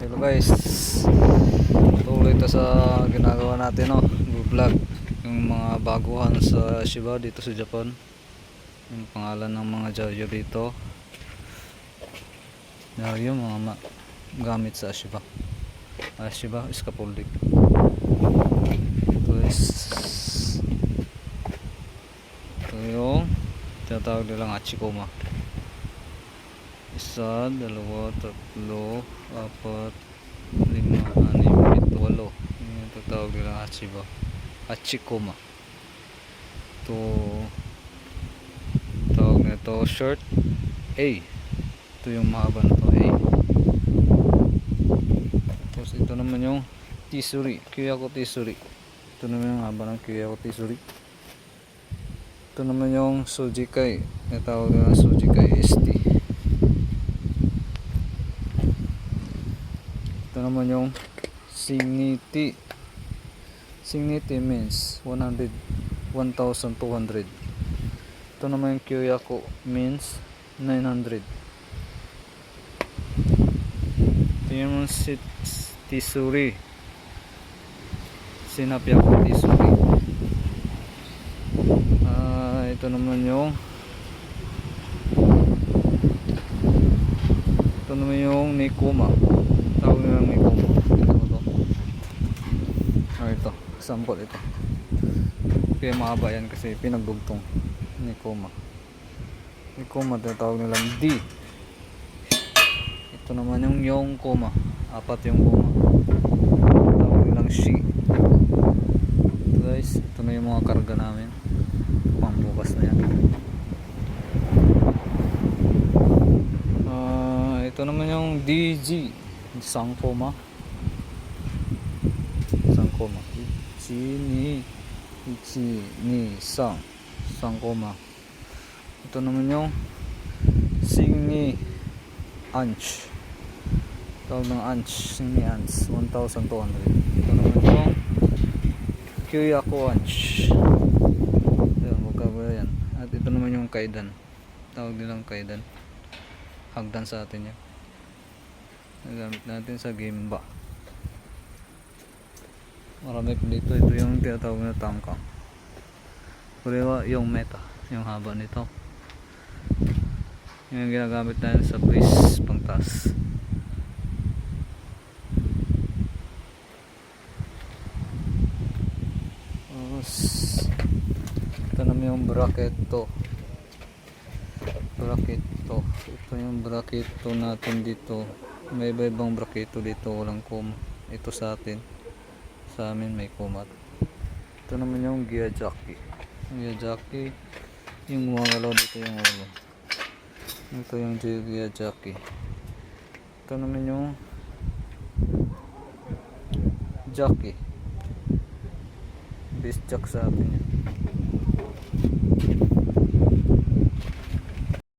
Hello guys, tuloy ito sa ginagawa natin, no? Vlog yung mga baguhan sa Shiba dito sa Japan, yung pangalan ng mga Jojo dito, yung mga gamit sa Shiba. Shiba scaffolding. Ito yung tinatawag nilang Hachikoma. Isa, dalawa, tatlo, apat, lima, anim, pito, walo. Yung tatawag nilang Hachiba, Hachikoma. Ito tawag nito short A. Ito yung mahaba na to, A. Tapos ito naman yung Tsuri, Kyoko Tsuri. Ito naman yung haba ng Kyoko Tsuri. Ito naman yung Sojikai, natawag nilang Sojikai ST. Ito naman yung Signiti. Signiti means 100, 1,200. Ito naman yung Kyoko means 900. Ito yung Tsuri, Sinapyaku Tsuri. Ito naman yung Nikoma. Tawag nilang Nikoma. Ito, sample ito. Kaya mahaba yan kasi pinagdugtong. Nikoma. Nikoma, tinatawag nilang D. Ito naman yung Yonkoma. Apat yung koma. Tawag nilang Shi. Ito guys, ito na yung mga karga namin. Pangbukas na yan. Ito naman yung DG. Sankoma. Sankoma. Ichi ni sang. Sankoma. Ito naman yung Signi Anch. Tawag ng Anch. Signi Anch. 1,200. Ito naman yung Kyoko Anch. Ayan, magkaba yan. At ito naman yung Kaidan. Tawag nilang Kaidan. Hagdan sa atin yan. Nagamit natin sa Gemba. Marami po dito. Ito yung tinatawag na Tamkang. Pero yung Meta, yung haba nito, yung ginagamit natin sa brace pangtas. Ito naman yung bracket to. Ito yung bracket to natin dito. May iba-ibang bracket dito, walang koma. Ito sa atin, sa amin may koma. Ito naman yung Gyajaki. Yung gumagalaw dito yung ulo. Ito yung Gyajaki. Ito naman yung Jaki. Base jack sa atin yan.